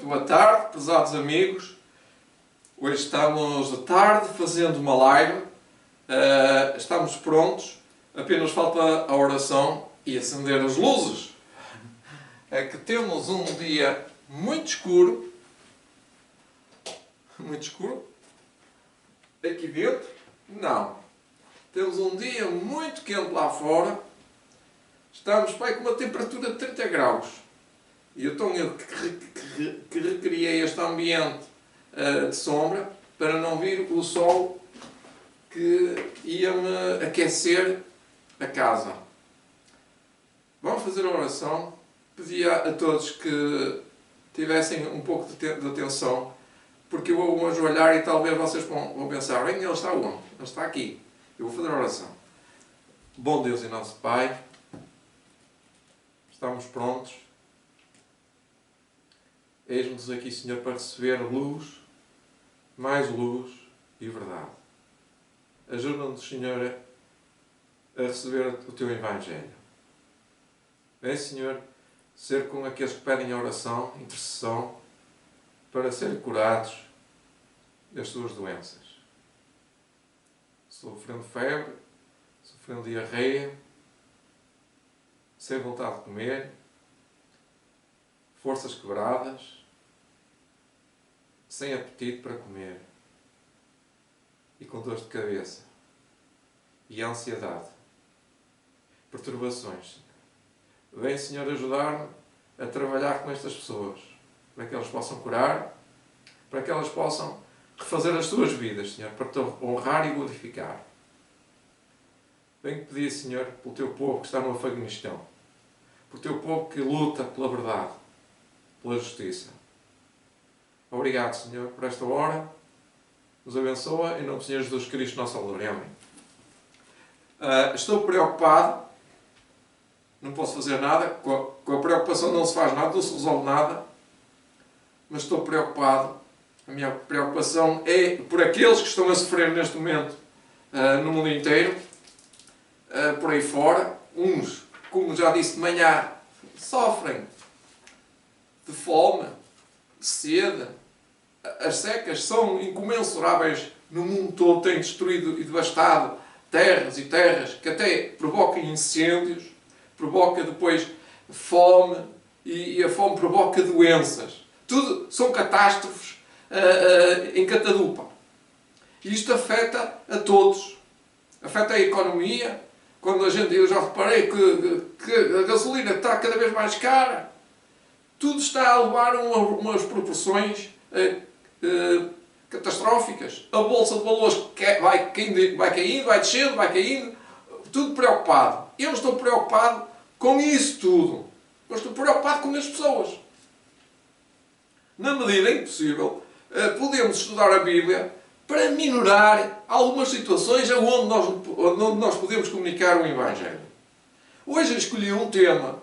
boa tarde, prezados amigos. Hoje estamos de tarde fazendo uma live. Estamos prontos. Apenas falta a oração e acender as luzes. É que temos um dia muito escuro. Muito escuro. Aqui dentro, não. Temos um dia muito quente lá fora. Estamos com uma temperatura de 30 graus. E então eu que recriei este ambiente de sombra para não vir o sol que ia-me aquecer a casa. Vamos fazer a oração. Pedia a todos que tivessem um pouco de atenção, porque eu vou ajoelhar e talvez vocês vão pensar: bem, ele está onde? Ele está aqui. Eu vou fazer a oração. Bom Deus e nosso Pai, estamos prontos. Eis-nos aqui, Senhor, para receber luz, mais luz e verdade. Ajuda-nos, Senhor, a receber o Teu Evangelho. Vem, Senhor, ser com aqueles que pedem a oração, intercessão, para serem curados das suas doenças. Sofrendo febre, sofrendo diarreia, sem vontade de comer, forças quebradas, sem apetite para comer e com dores de cabeça e ansiedade, perturbações. Vem, Senhor, ajudar-me a trabalhar com estas pessoas, para que elas possam curar, para que elas possam refazer as suas vidas, Senhor, para te honrar e glorificar. Venho pedir, Senhor, pelo Teu povo que está no Afeganistão, pelo Teu povo que luta pela verdade, pela justiça. Obrigado, Senhor, por esta hora. Nos abençoa, em nome do Senhor Jesus Cristo, nosso Salvador. Amém. Estou preocupado. Não posso fazer nada. Com a preocupação não se faz nada, não se resolve nada. Mas estou preocupado. A minha preocupação é por aqueles que estão a sofrer neste momento no mundo inteiro. Por aí fora. Uns, como já disse de manhã, sofrem de fome, de sede. As secas são incomensuráveis no mundo todo, têm destruído e devastado terras e terras, que até provocam incêndios, provoca depois fome, e a fome provoca doenças. Tudo são catástrofes em catadupa. E isto afeta a todos. Afeta a economia. Quando eu já reparei que a gasolina está cada vez mais cara. Tudo está a levar a umas proporções catastróficas. A bolsa de valores vai caindo, vai descendo, vai caindo. Tudo preocupado. Eu estou preocupado com isso tudo. Eu estou preocupado com as pessoas. Na medida em possível, podemos estudar a Bíblia para minorar algumas situações onde nós podemos comunicar o Evangelho. Hoje escolhi um tema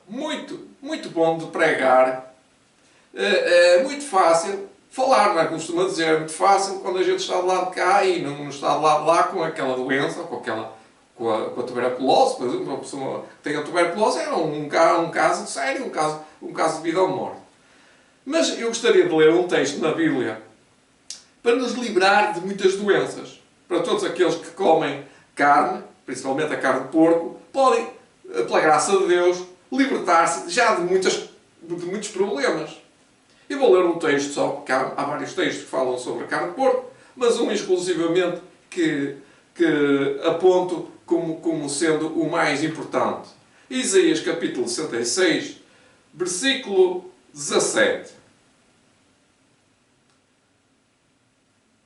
muito, muito bom de pregar. É muito fácil falar, não é? Como costuma dizer, é muito fácil quando a gente está do lado de cá e não está do lado de lá com aquela doença, com a tuberculose. Por exemplo, uma pessoa que tem a tuberculose é um caso sério, um caso de vida ou morte. Mas eu gostaria de ler um texto na Bíblia para nos livrar de muitas doenças. Para todos aqueles que comem carne, principalmente a carne de porco, podem, pela graça de Deus, libertar-se já de muitos problemas. Eu vou ler um texto só, porque há vários textos que falam sobre a carne de porco, mas um exclusivamente que aponto como sendo o mais importante. Isaías capítulo 66, versículo 17.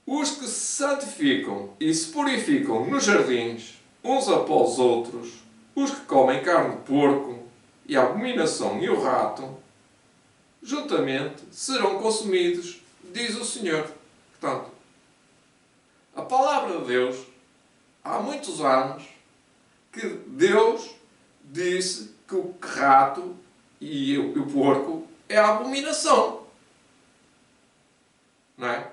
Os que se santificam e se purificam nos jardins, uns após os outros, os que comem carne de porco e a abominação e o rato, juntamente serão consumidos, diz o Senhor. Portanto, a palavra de Deus, há muitos anos, que Deus disse que o rato e o porco é a abominação. Não é?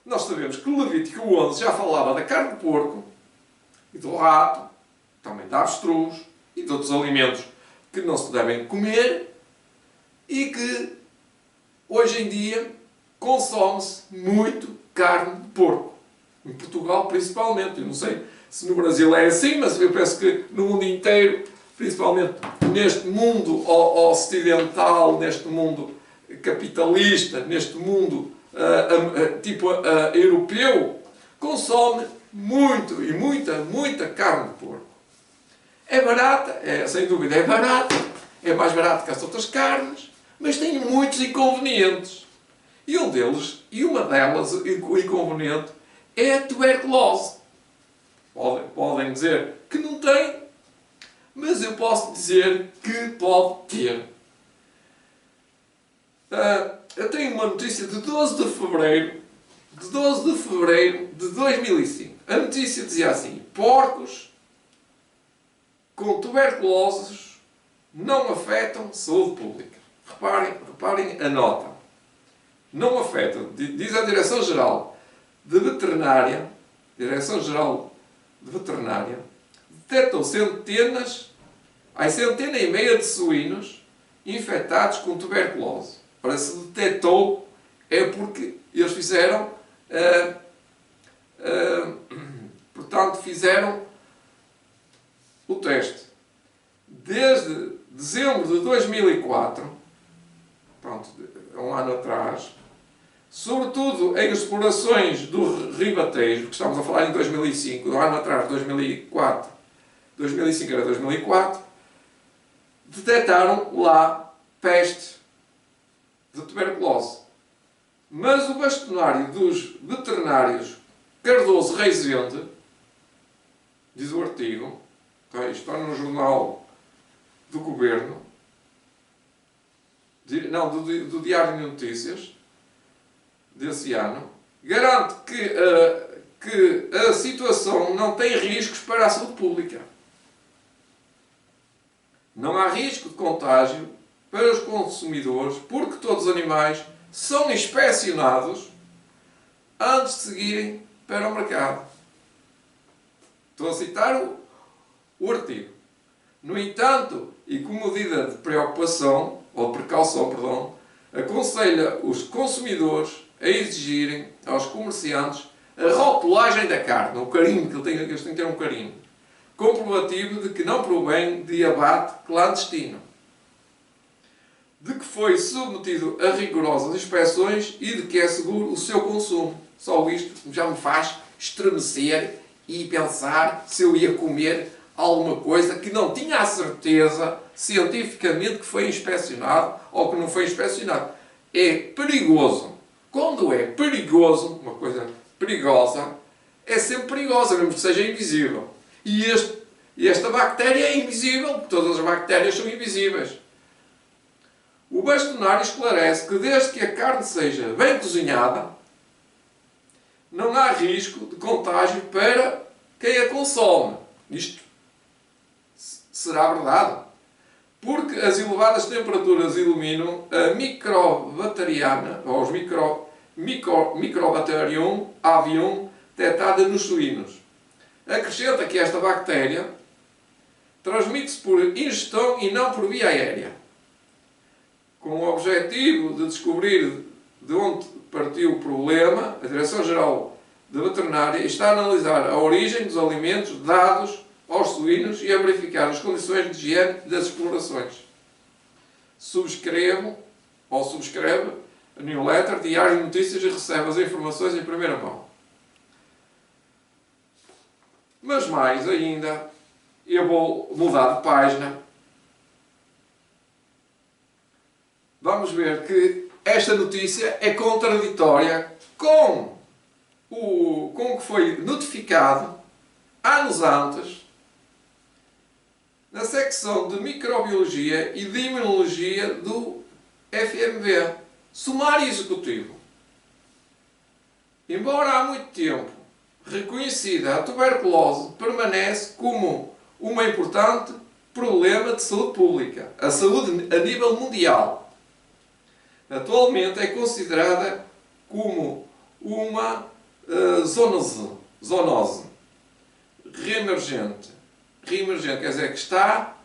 Nós sabemos que o Levítico 11 já falava da carne de porco e do rato, também da avestruz e de outros alimentos que não se devem comer, e que hoje em dia consome-se muito carne de porco. Em Portugal principalmente. Eu não sei se no Brasil é assim, mas eu penso que no mundo inteiro, principalmente neste mundo ocidental, neste mundo capitalista, neste mundo europeu, consome muito e muita carne de porco. É barata, sem dúvida é barata, é mais barato que as outras carnes, mas tem muitos inconvenientes. E uma delas, o inconveniente, é a tuberculose. Podem dizer que não tem, mas eu posso dizer que pode ter. Eu tenho uma notícia de 12 de fevereiro de 2005. A notícia dizia assim: porcos com tuberculose não afetam saúde pública. Reparem a nota. Não afetam. Diz a Direção-Geral de Veterinária, detectou centena e meia de suínos infectados com tuberculose. Para se detectou, é porque eles fizeram, fizeram o teste. Desde dezembro de 2004, um ano atrás, sobretudo em explorações do Ribatejo, que estamos a falar em 2005, um ano atrás, 2004, 2005 era 2004, detectaram lá peste de tuberculose. Mas o bastonário dos veterinários Cardoso Reisende, diz o artigo, está no jornal do Governo, do Diário de Notícias, desse ano, garante que a situação não tem riscos para a saúde pública. Não há risco de contágio para os consumidores, porque todos os animais são inspecionados antes de seguirem para o mercado. Estou a citar o artigo. No entanto, e como medida de preocupação, ou de precaução, aconselha os consumidores a exigirem aos comerciantes a rotulagem da carne, o carimbo, que eles têm que ter um carimbo, comprovativo de que não provém de abate clandestino, de que foi submetido a rigorosas inspeções e de que é seguro o seu consumo. Só isto já me faz estremecer e pensar se eu ia comer alguma coisa que não tinha a certeza cientificamente que foi inspecionado ou que não foi inspecionado. É perigoso. Quando é perigoso, uma coisa perigosa, é sempre perigosa, mesmo que seja invisível. E esta bactéria é invisível, porque todas as bactérias são invisíveis. O bastonário esclarece que desde que a carne seja bem cozinhada, não há risco de contágio para quem a consome. Isto será verdade, porque as elevadas temperaturas eliminam a microbacteriana, ou os Microbacterium avium, detectada nos suínos. Acrescenta que esta bactéria transmite-se por ingestão e não por via aérea. Com o objetivo de descobrir de onde partiu o problema, a Direção-Geral de Veterinária está a analisar a origem dos alimentos dados aos suínos e a verificar as condições de higiene das explorações. Subscreve a newsletter Diário de Notícias e recebe as informações em primeira mão. Mas mais ainda, eu vou mudar de página. Vamos ver que esta notícia é contraditória com o que foi notificado anos antes na secção de Microbiologia e de Imunologia do FMV, Sumário Executivo. Embora há muito tempo reconhecida, a tuberculose permanece como um importante problema de saúde pública, a saúde a nível mundial. Atualmente é considerada como uma zoonose reemergente. Reemergente quer dizer que está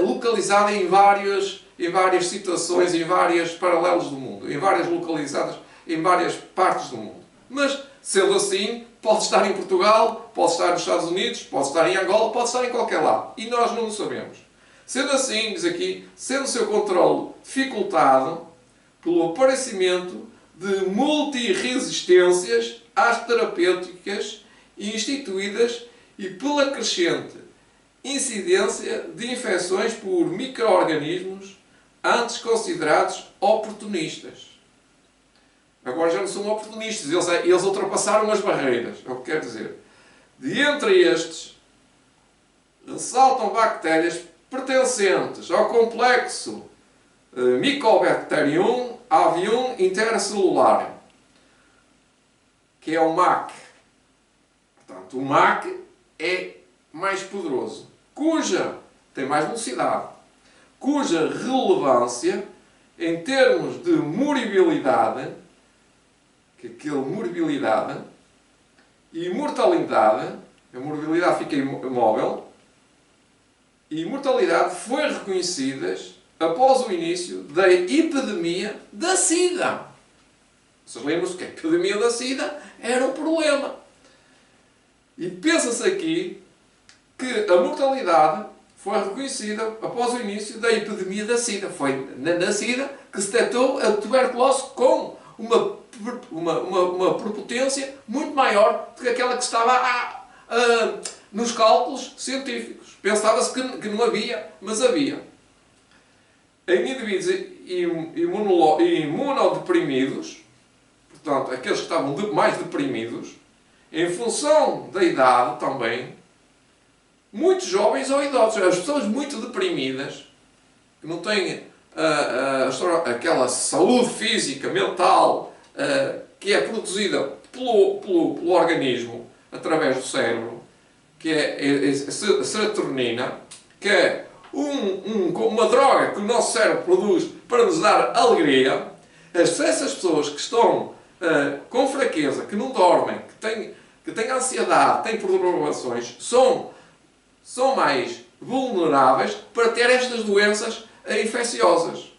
localizada em vários em várias situações, em várias paralelos do mundo, em várias localizadas, em várias partes do mundo. Mas, sendo assim, pode estar em Portugal, pode estar nos Estados Unidos, pode estar em Angola, pode estar em qualquer lado. E nós não o sabemos. Sendo assim, diz aqui, sendo o seu controle dificultado pelo aparecimento de multiresistências às terapêuticas instituídas e pela crescente incidência de infecções por micro-organismos antes considerados oportunistas. Agora já não são oportunistas, eles ultrapassaram as barreiras, é o que quer dizer. De entre estes, ressaltam bactérias pertencentes ao complexo Mycobacterium avium intercellular, que é o MAC. Portanto, o MAC é mais poderoso, tem mais velocidade, cuja relevância em termos de moribilidade, e mortalidade, a morbilidade fica imóvel, e mortalidade foi reconhecidas após o início da epidemia da SIDA. Vocês lembram-se que a epidemia da SIDA era um problema. E pensa-se aqui que a mortalidade foi reconhecida após o início da epidemia da SIDA. Foi na SIDA que se detectou a tuberculose com uma prepotência muito maior do que aquela que estava nos cálculos científicos. Pensava-se que não havia, mas havia. Em indivíduos imunodeprimidos, portanto, aqueles que estavam mais deprimidos, em função da idade também, muitos jovens ou idosos, as pessoas muito deprimidas, que não têm aquela saúde física, mental, que é produzida pelo organismo através do cérebro, que é a serotonina, que é uma droga que o nosso cérebro produz para nos dar alegria. Essas pessoas que estão com fraqueza, que não dormem, que têm ansiedade, têm perturbações, são mais vulneráveis para ter estas doenças infecciosas.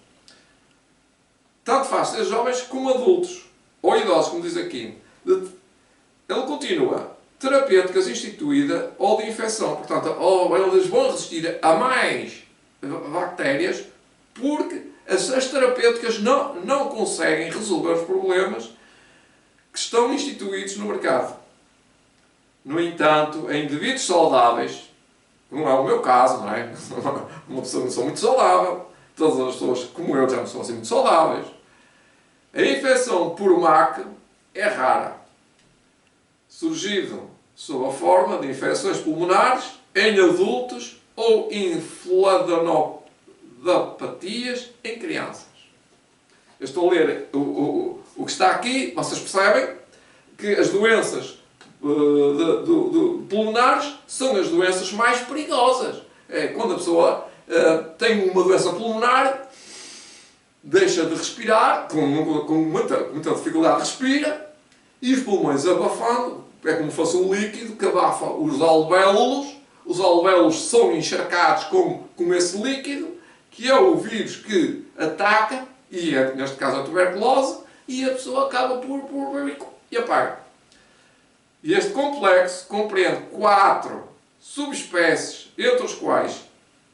Tanto faz ser jovens como adultos, ou idosos, como diz aqui. Ele continua, terapêuticas instituídas ou de infecção. Portanto, eles vão resistir a mais bactérias porque as terapêuticas não conseguem resolver os problemas que estão instituídos no mercado. No entanto, em indivíduos saudáveis, não é o meu caso, não é? Uma pessoa não sou muito saudável, todas as pessoas como eu já não são assim muito saudáveis. A infecção por MAC é rara, surgido sob a forma de infecções pulmonares em adultos ou inflamadopatias em crianças. Eu estou a ler o que está aqui, vocês percebem que as doenças pulmonares são as doenças mais perigosas. É quando a pessoa tem uma doença pulmonar, deixa de respirar, com muita dificuldade respira, e os pulmões abafando, é como se fosse um líquido que abafa os alvéolos. Os alvéolos são encharcados com esse líquido, que é o vírus que ataca, e neste caso a tuberculose, e a pessoa acaba por e apaga. E este complexo compreende 4 subespécies, entre os quais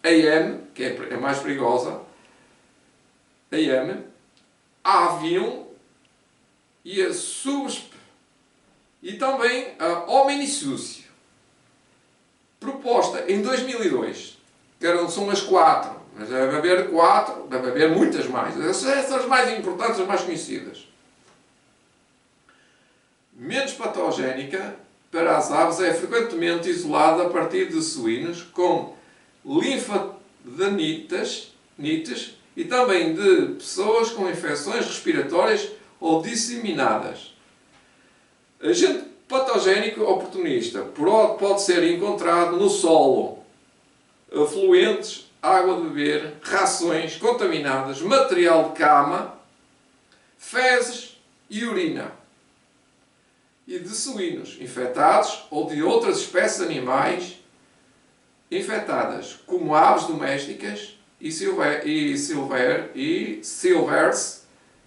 a M, que é a mais perigosa, a M, a avium e a e também a hominicúcio, proposta em 2002. São as 4, mas deve haver 4, deve haver muitas mais. Essas são as mais importantes, as mais conhecidas. Menos patogénica para as aves, é frequentemente isolada a partir de suínos com linfadenites e também de pessoas com infecções respiratórias ou disseminadas. Agente patogénico oportunista pode ser encontrado no solo, afluentes, água de beber, rações contaminadas, material de cama, fezes e urina. E de suínos infectados ou de outras espécies animais infectadas, como aves domésticas silvers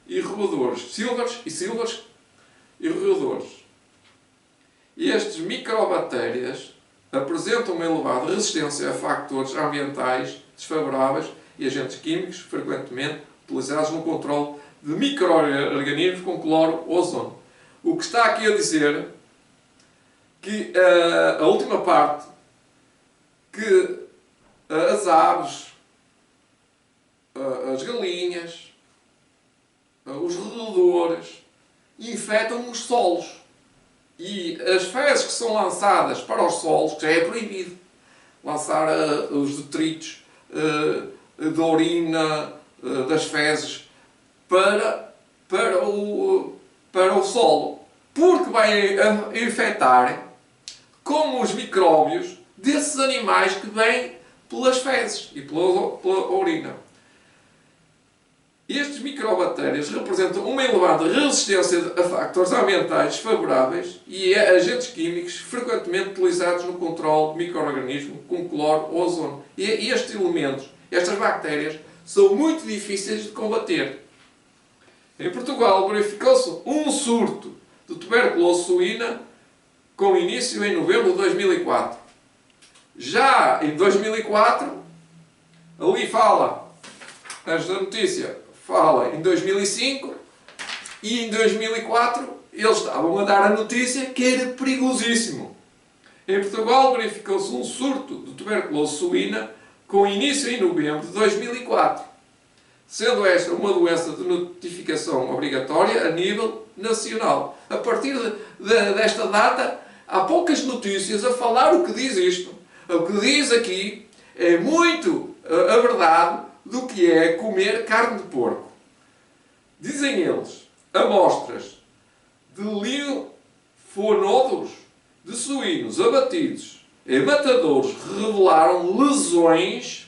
e roedores. Silvers e roedores. Estes microbactérias apresentam uma elevada resistência a fatores ambientais desfavoráveis e agentes químicos frequentemente utilizados no controle de micro-organismos com cloro ou ozono. O que está aqui a dizer que a última parte, que as aves, as galinhas, os roedores infectam os solos. E as fezes que são lançadas para os solos, que já é proibido lançar os detritos da urina, das fezes, para o solo, porque vai infectar com os micróbios desses animais que vêm pelas fezes e pela urina. Estes microbactérias representam uma elevada resistência a fatores ambientais desfavoráveis e a agentes químicos frequentemente utilizados no controle de micro-organismos como cloro ou ozono. E estes elementos, estas bactérias, são muito difíceis de combater. Em Portugal verificou-se um surto de tuberculose suína com início em novembro de 2004. Já em 2004, ali fala, antes da notícia, fala em 2005 e em 2004 eles estavam a dar a notícia que era perigosíssimo. Em Portugal verificou-se um surto de tuberculose suína com início em novembro de 2004, sendo esta uma doença de notificação obrigatória a nível nacional. A partir desta data, há poucas notícias a falar o que diz isto. O que diz aqui é muito a verdade do que é comer carne de porco. Dizem eles, amostras de linfonodos de suínos abatidos em matadouros revelaram lesões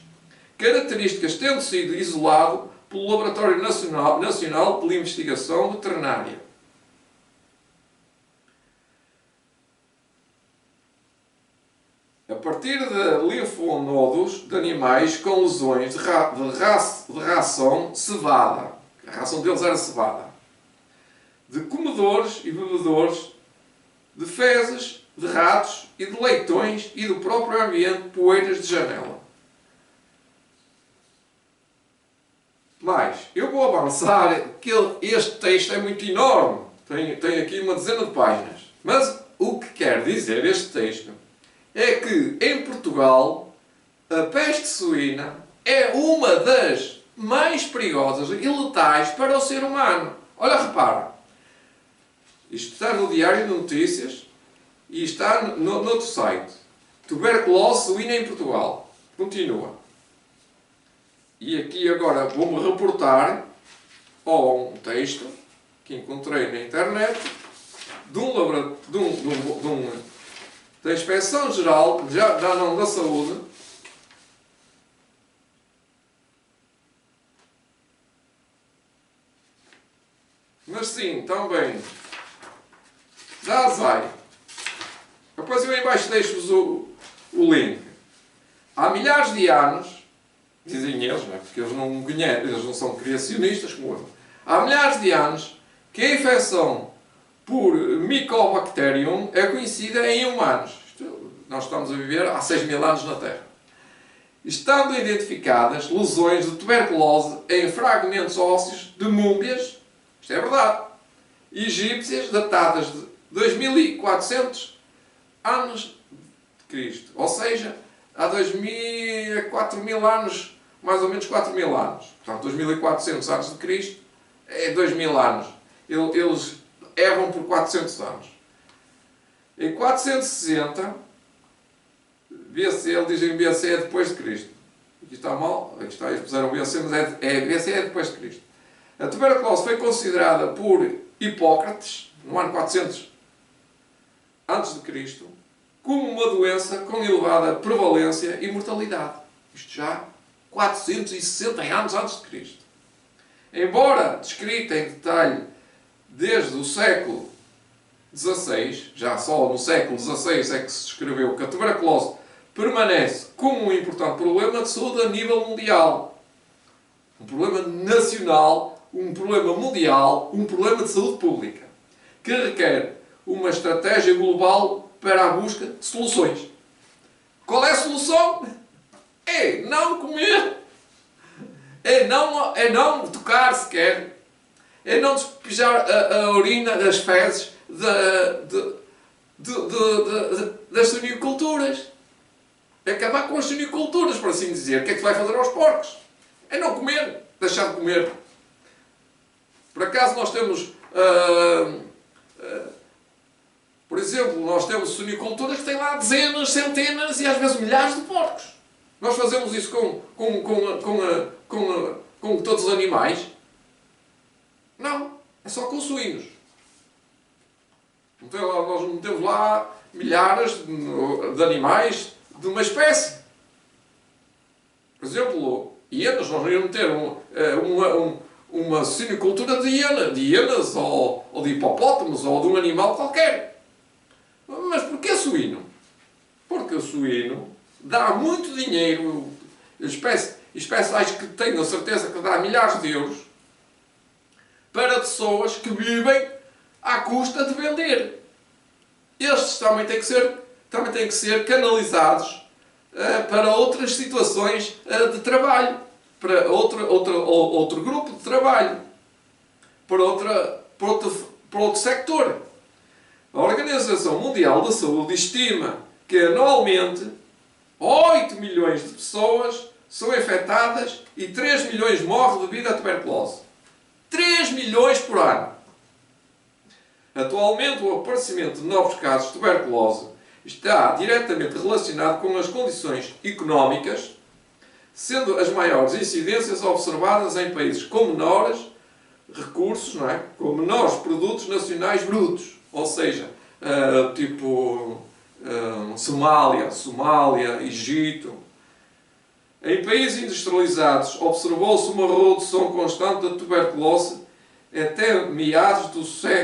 características, tendo sido isolado pelo Laboratório Nacional de Investigação Veterinária. A partir de linfonodos de animais com lesões de ração cevada. A ração deles era cevada. De comedores e bebedores, de fezes, de ratos e de leitões e do próprio ambiente, poeiras de janela. Mas, eu vou avançar, que este texto é muito enorme. Tem aqui uma dezena de páginas. Mas o que quer dizer este texto é que em Portugal a peste suína é uma das mais perigosas e letais para o ser humano. Olha, repara. Isto está no Diário de Notícias e está no outro site. Tuberculose suína em Portugal. Continua. E aqui agora vou-me reportar ao um texto que encontrei na internet da Inspeção-Geral já não da Saúde, mas sim, também da ASAI. Depois eu em baixo deixo-vos o link. Há milhares de anos, dizem eles, não é? Porque eles não são criacionistas como eu. Há milhares de anos que a infecção por Mycobacterium é conhecida em humanos. Nós estamos a viver há 6.000 anos na Terra. Estando identificadas lesões de tuberculose em fragmentos ósseos de múmias, isto é verdade, egípcias datadas de 2.400 anos de Cristo. Ou seja, há 4.000 anos, mais ou menos 4.000 anos. Portanto, 2.400 anos de Cristo é 2.000 anos. Eles erram por 400 anos. Em 460, BC, eles dizem BC é depois de Cristo. Aqui está mal, aqui está, eles puseram BC, mas BC é depois de Cristo. A tuberculose foi considerada por Hipócrates, no ano 400 antes de Cristo, como uma doença com elevada prevalência e mortalidade. Isto já 460 anos antes de Cristo. Embora descrita em detalhe desde o século XVI, já só no século XVI é que se descreveu que a tuberculose permanece como um importante problema de saúde a nível mundial. um problema nacional, um problema mundial, um problema de saúde pública, que requer uma estratégia global para a busca de soluções. Qual é a solução? É não comer, é não tocar sequer, é não despejar a urina das fezes das suiniculturas. É acabar com as suiniculturas, por assim dizer. O que é que se vai fazer aos porcos? É não comer, deixar de comer. Por acaso nós temos, por exemplo, nós temos suiniculturas que têm lá dezenas, centenas e às vezes milhares de porcos. Nós fazemos isso com todos os animais? Não, é só com suínos. Então, nós metemos lá milhares de animais de uma espécie. Por exemplo, hienas, nós não íamos ter uma suinicultura de hienas ou de hipopótamos ou de um animal qualquer. Mas porquê suíno? Porque o suíno dá muito dinheiro, espécies que tenho a certeza que dá milhares de euros, para pessoas que vivem à custa de vender. Estes também têm que ser canalizados para outras situações de trabalho, para outro grupo de trabalho, para outro sector. A Organização Mundial da Saúde estima que anualmente 8 milhões de pessoas são infectadas e 3 milhões morrem devido à tuberculose. 3 milhões por ano. Atualmente, o aparecimento de novos casos de tuberculose está diretamente relacionado com as condições económicas, sendo as maiores incidências observadas em países com menores recursos, não é? Com menores produtos nacionais brutos, ou seja, Somália, Egito. Em países industrializados, observou-se uma redução constante da tuberculose até meados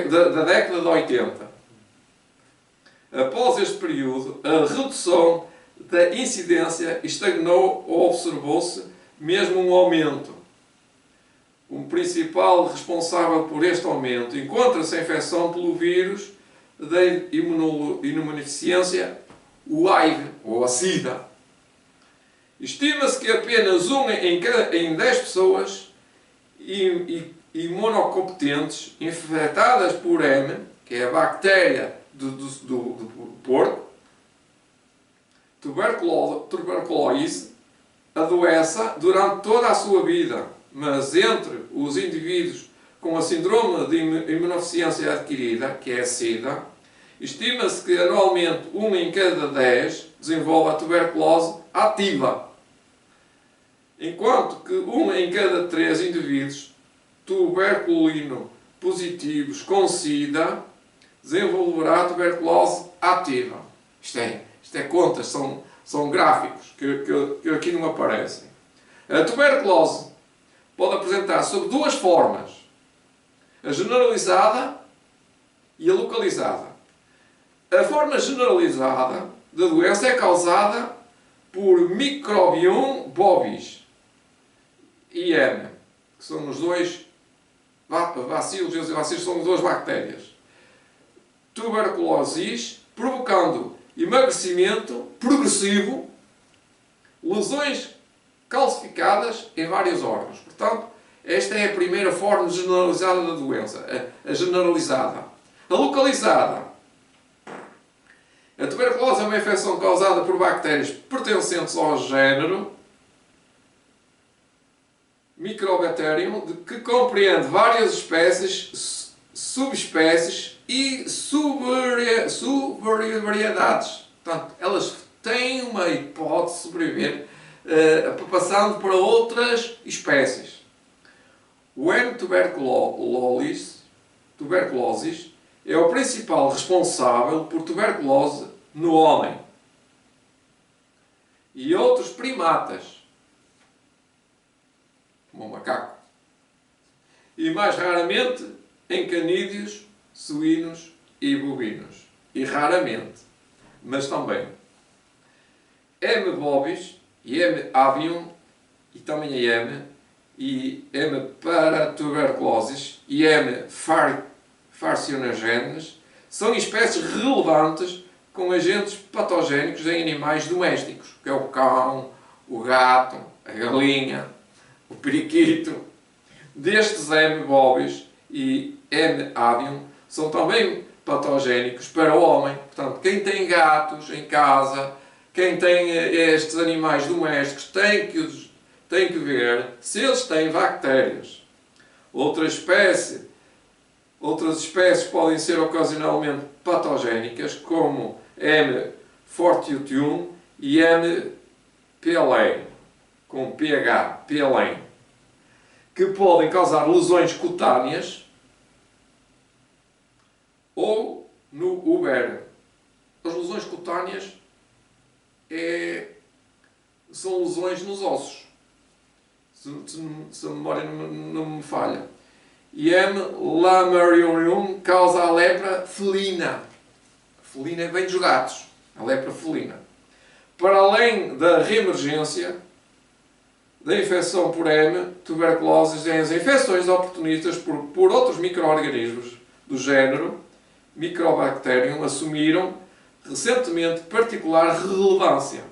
da década de 80. Após este período, a redução da incidência estagnou ou observou-se mesmo um aumento. O principal responsável por este aumento encontra-se a infecção pelo vírus da imunodeficiência, o HIV, ou a SIDA. Estima-se que apenas 1 em 10 pessoas imunocompetentes infectadas por M, que é a bactéria do porco, tuberculose, adoeça durante toda a sua vida, mas entre os indivíduos com a síndrome de imunodeficiência adquirida, que é a SIDA, estima-se que anualmente 1 em cada 10 desenvolve a tuberculose ativa, enquanto que 1 em cada 3 indivíduos tuberculino positivos com SIDA desenvolverá tuberculose ativa. Isto é contas, são gráficos que aqui não aparecem. A tuberculose pode apresentar-se sob duas formas: a generalizada e a localizada. A forma generalizada da doença é causada por Microbium bovis e M, que são os dois bacilos. Os bacilos são duas bactérias. Tuberculose, provocando emagrecimento progressivo, lesões calcificadas em vários órgãos. Portanto, esta é a primeira forma generalizada da doença, a generalizada. A localizada. A tuberculose é uma infecção causada por bactérias pertencentes ao género Microbacterium, que compreende várias espécies, subespécies e subvariedades. Portanto, elas têm uma hipótese de sobreviver passando para outras espécies. O M. tuberculosis é o principal responsável por tuberculose no homem e outros primatas, como o macaco, e mais raramente em canídeos, suínos e bovinos. E raramente, mas também. M. bovis e M. avium, e também a M, e M. paratuberculosis e M. farcionogenes são espécies relevantes com agentes patogénicos em animais domésticos, que é o cão, o gato, a galinha, o periquito. Destes M. bovis e M. avium são também patogénicos para o homem. Portanto, quem tem gatos em casa, quem tem estes animais domésticos, tem que ver se eles têm bactérias. Outras espécies podem ser ocasionalmente patogénicas, como M. fortiutum e M. pele, com pH, pele, que podem causar lesões cutâneas ou no úbero. As lesões cutâneas são lesões nos ossos, se a memória não me falha. E M. lamarium causa a lepra felina. A felina vem dos gatos, a lepra felina. Para além da reemergência da infecção por M. tuberculose, as infecções oportunistas por outros micro-organismos do género Microbacterium assumiram recentemente particular relevância.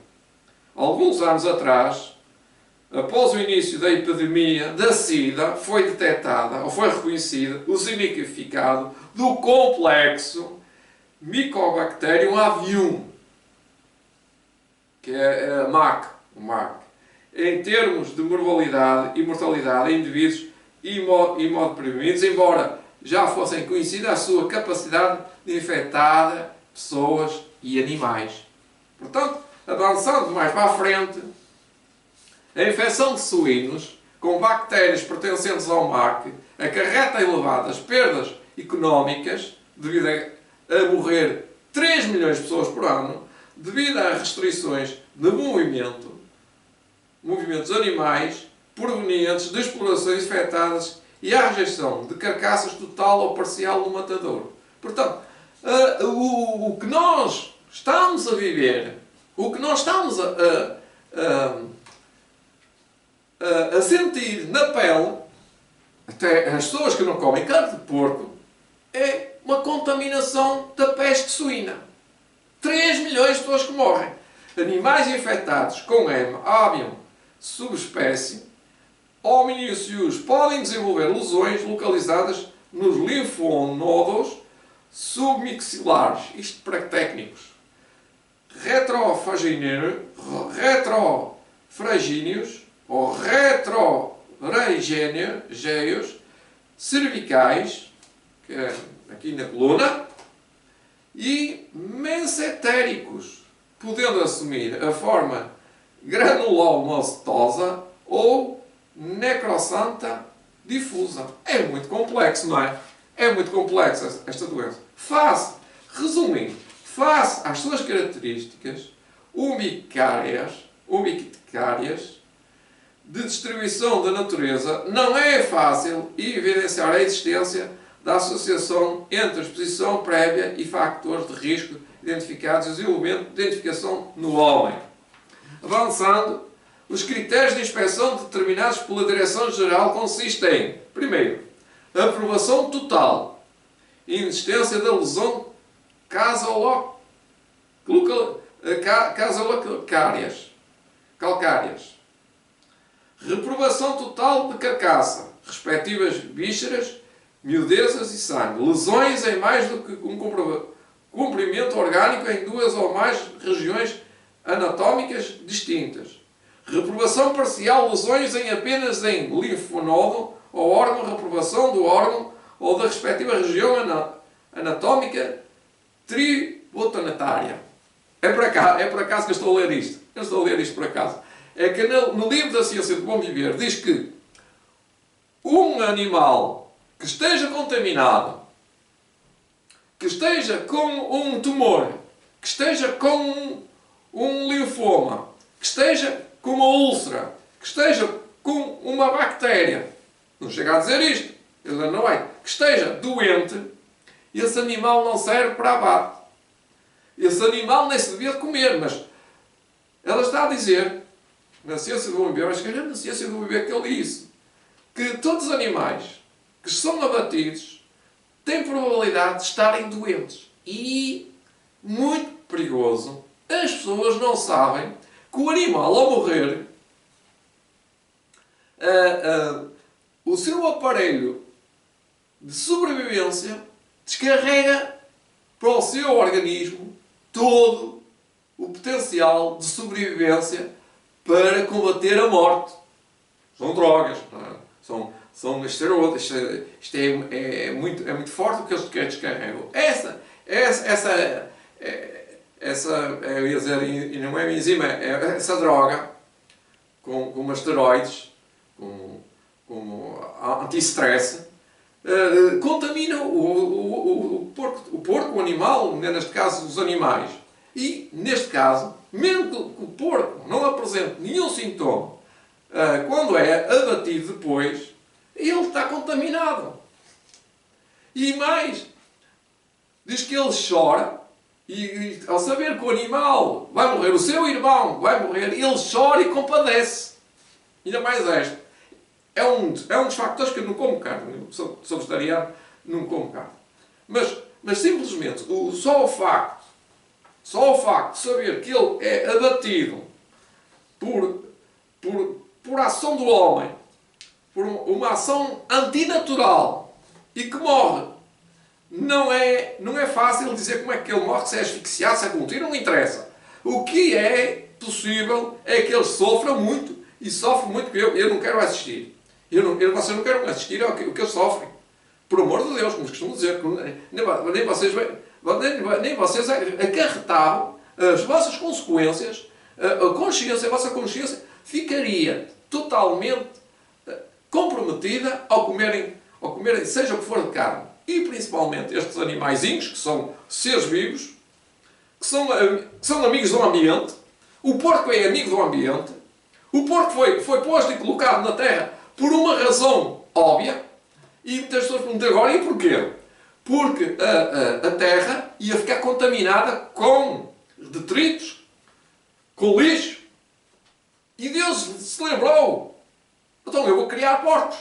Alguns anos atrás, após o início da epidemia da SIDA, foi detectada ou foi reconhecida o significado do complexo Mycobacterium avium, que é a MAC, o MAC, em termos de mortalidade em indivíduos imunodeprimidos, embora já fossem conhecida a sua capacidade de infectar pessoas e animais. Portanto, avançando mais para a frente, a infecção de suínos com bactérias pertencentes ao MAC acarreta elevadas perdas económicas, devido a morrer 3 milhões de pessoas por ano, devido às restrições de movimentos animais provenientes de explorações infectadas e à rejeição de carcaças total ou parcial no matadouro. Portanto, o que nós estamos a viver, o que nós estamos a sentir na pele, até as pessoas que não comem carne de porco, é uma contaminação da peste suína. 3 milhões de pessoas que morrem. Animais infectados com M. avium subespécie hominíceos podem desenvolver lesões localizadas nos linfonodos submaxilares, isto para técnicos, retrofragíneos ou retroragéneos cervicais, que é aqui na coluna, e mesentericos, podendo assumir a forma granulomatosa ou necrosanta difusa. É muito complexo, não é? É muito complexa esta doença. Resumindo, face às suas características urbicárias de distribuição da natureza, não é fácil evidenciar a existência da associação entre a exposição prévia e fatores de risco identificados e o desenvolvimento de identificação no homem. Avançando, os critérios de inspeção determinados pela Direção-Geral consistem em, primeiro, a aprovação total e inexistência da lesão calcárias, reprovação total de carcaça, respectivas vísceras, miudezas e sangue, lesões em mais do que um comprimento orgânico em 2 ou mais regiões anatómicas distintas, reprovação parcial, lesões apenas em linfonodo ou órgão, reprovação do órgão ou da respectiva região anatómica tributonatária. É por acaso que eu estou a ler isto. Eu estou a ler isto por acaso. É que no livro da Ciência do Bom Viver diz que um animal que esteja contaminado, que esteja com um tumor, que esteja com um linfoma, que esteja com uma úlcera, que esteja com uma bactéria, não chega a dizer isto, ele não é, que esteja doente, esse animal não serve para abate. Esse animal nem se devia de comer, mas ela está a dizer, na Ciência do Bom Viver, mas que na Ciência do Bom Viver que ele disse, que todos os animais que são abatidos têm probabilidade de estarem doentes. E, muito perigoso, as pessoas não sabem que o animal, ao morrer, o seu aparelho de sobrevivência descarrega para o seu organismo todo o potencial de sobrevivência para combater a morte. São drogas, não é? São esteroides. Isto é muito forte o que eles descarregam. Eu ia dizer, e não é enzima, essa droga com esteroides, como anti-stress, contamina o porco, o animal, neste caso os animais. E, neste caso, mesmo que o porco não apresente nenhum sintoma, quando é abatido depois, ele está contaminado. E mais, diz que ele chora, e ao saber que o animal vai morrer, o seu irmão vai morrer, ele chora e compadece. Ainda mais esta. É um dos factores que eu não como carne. Eu sou vegetariano, não como carne. Mas simplesmente, só o facto de saber que ele é abatido por ação do homem, por uma ação antinatural, e que morre, não é fácil dizer como é que ele morre, se é asfixiado, se é com um tiro, não interessa. O que é possível é que ele sofra muito, e sofre muito, que eu não quero assistir. Vocês não querem assistir ao que eles sofrem. Por amor de Deus, como costumo dizer, nem vocês acarretavam as vossas consequências, a vossa consciência ficaria totalmente comprometida ao comerem, seja o que for de carne. E principalmente estes animaizinhos, que são seres vivos, que são amigos do ambiente. O porco é amigo do ambiente. O porco foi posto e colocado na terra por uma razão óbvia. E muitas pessoas perguntam agora, e porquê? Porque a terra ia ficar contaminada com detritos, com lixo. E Deus se lembrou. Então eu vou criar porcos.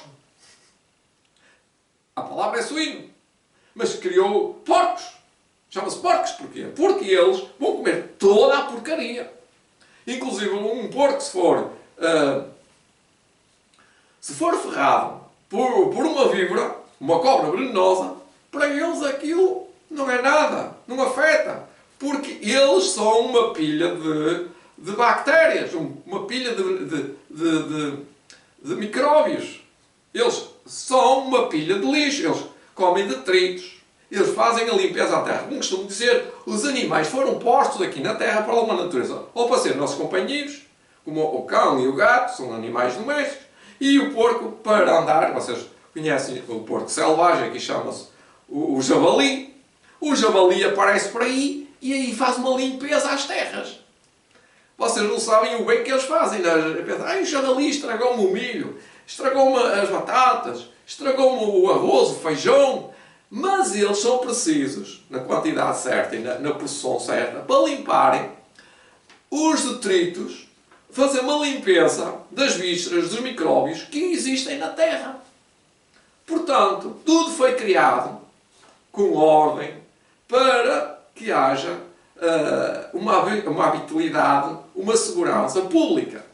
A palavra é suíno. Mas criou porcos. Chama-se porcos porquê? Porque eles vão comer toda a porcaria. Inclusive um porco, se for ferrado por uma víbora, uma cobra venenosa, para eles aquilo não é nada, não afeta. Porque eles são uma pilha de bactérias, uma pilha de micróbios. Eles são uma pilha de lixo, eles comem detritos, eles fazem a limpeza à terra. Como costumo dizer, os animais foram postos aqui na terra para uma natureza, ou para ser nossos companheiros, como o cão e o gato, são animais domésticos, e o porco para andar. Vocês conhecem o porco selvagem, que chama-se o javali. O javali aparece por aí e aí faz uma limpeza às terras. Vocês não sabem o bem que eles fazem. O javali estragou-me o milho, estragou-me as batatas, estragou-me o arroz, o feijão. Mas eles são precisos, na quantidade certa e na porção certa, para limparem os detritos, fazer uma limpeza das vísceras, dos micróbios que existem na terra. Portanto, tudo foi criado com ordem para que haja uma habitabilidade, uma segurança pública.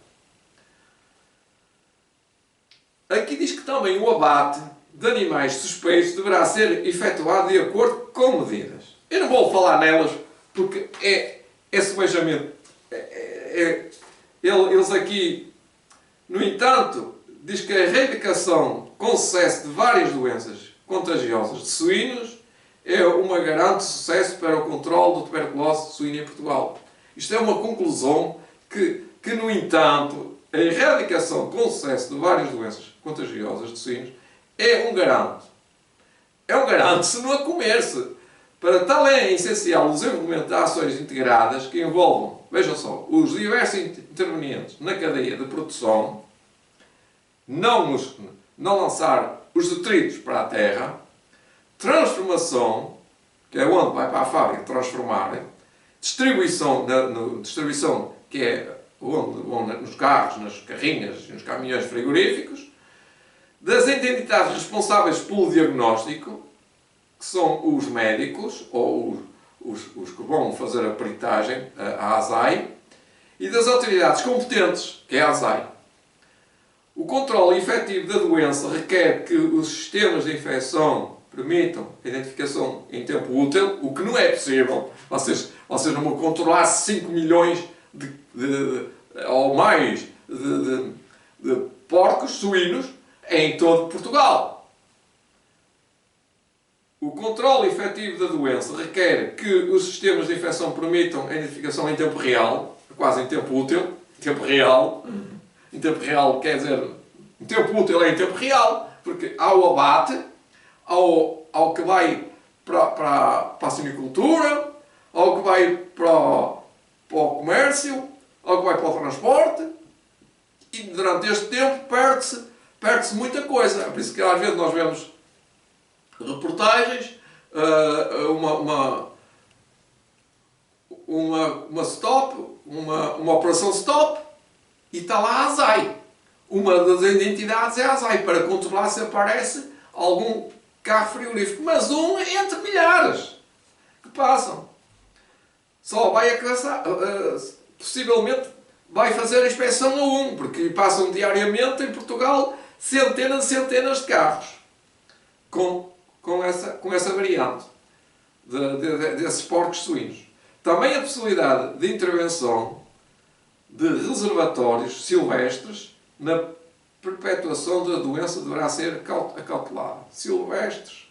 Aqui diz que também o abate de animais suspeitos deverá ser efetuado de acordo com medidas. Eu não vou falar nelas porque é sebejamento. Eles aqui, no entanto, diz que a erradicação com sucesso de várias doenças contagiosas de suínos é uma garante de sucesso para o controle da tuberculose suína em Portugal. Isto é uma conclusão que, no entanto, a erradicação com sucesso de várias doenças contagiosas de suínos é um garante. É um garante se não a comer-se. Para tal é essencial o desenvolvimento de ações integradas que envolvam, vejam só, os diversos intervenientes na cadeia de produção, não lançar os detritos para a terra, transformação, que é onde vai para a fábrica transformar, distribuição, que é onde nos carros, nas carrinhas e nos caminhões frigoríficos, das entidades responsáveis pelo diagnóstico, que são os médicos, ou os que vão fazer a peritagem, a ASAI, e das autoridades competentes, que é a ASAI. O controle efetivo da doença requer que os sistemas de infecção permitam a identificação em tempo útil, o que não é possível. Vocês não vão controlar 5 milhões ou mais de porcos suínos em todo Portugal. O controle efetivo da doença requer que os sistemas de infecção permitam a identificação em tempo real, quase em tempo útil. Tempo real. Em tempo real quer dizer, em tempo útil é em tempo real, porque há o abate, ao que vai para a sinicultura, ao que vai para o comércio, ao que vai para o transporte, e durante este tempo perde-se muita coisa. É por isso que às vezes nós vemos reportagens, uma stop, uma operação stop, e está lá a ASAI. Uma das identidades é a ASAI, para controlar se aparece algum carro frigorífico. Mas um entre milhares que passam. Só vai alcançar, possivelmente vai fazer a inspeção a um, porque passam diariamente em Portugal centenas e centenas de carros com essa variante desses porcos suínos. Também a possibilidade de intervenção de reservatórios silvestres na perpetuação da doença deverá ser acautelada. Silvestres.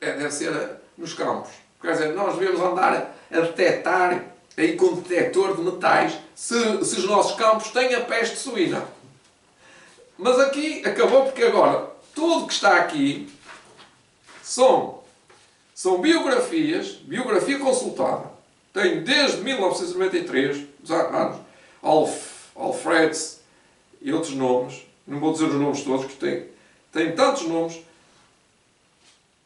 Deve ser nos campos. Quer dizer, nós devemos andar a detectar aí com detector de metais se os nossos campos têm a peste suína. Mas aqui acabou, porque agora tudo que está aqui são biografia consultada. Tem desde 1993, anos, Alfreds e outros nomes, não vou dizer os nomes todos, que tem tantos nomes,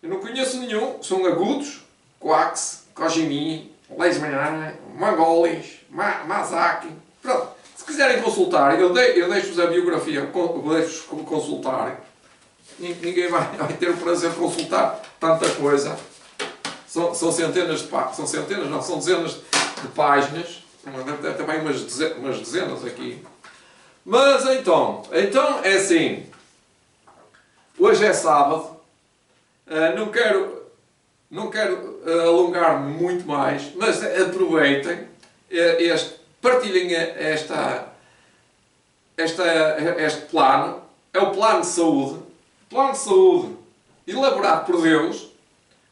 eu não conheço nenhum, são agudos, Coax, Kojimi, Leishman, Mangolis, Mazaki. Pronto, se quiserem consultar, eu deixo-vos a biografia, deixo-vos consultar. Ninguém vai ter o prazer de consultar tanta coisa. São centenas de páginas, são dezenas de páginas, deve ter também umas dezenas aqui. Mas então é assim, hoje é sábado, não quero alongar-me muito mais, mas aproveitem, partilhem este plano, é o plano de saúde elaborado por Deus,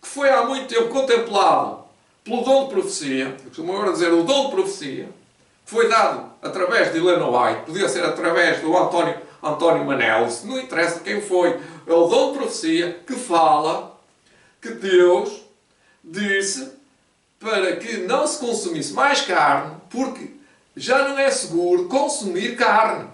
que foi há muito tempo contemplado pelo dom de profecia, eu costumo agora dizer o dom de profecia, que foi dado através de Helena White, podia ser através do António Manel, isso não interessa quem foi, é o dom de profecia que fala que Deus disse para que não se consumisse mais carne, porque já não é seguro consumir carne.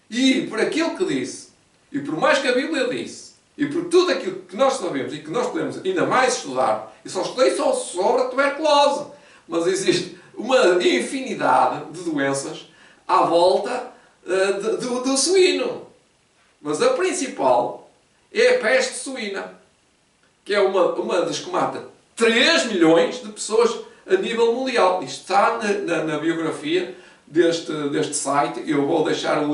E por aquilo que disse, e por mais que a Bíblia disse, e por tudo aquilo que nós sabemos e que nós podemos ainda mais estudar, e só estudei sobre a tuberculose, mas existe uma infinidade de doenças à volta do suíno. Mas a principal é a peste suína, que é uma das que mata 3 milhões de pessoas a nível mundial. Isto está na biografia deste site, eu vou deixar o link.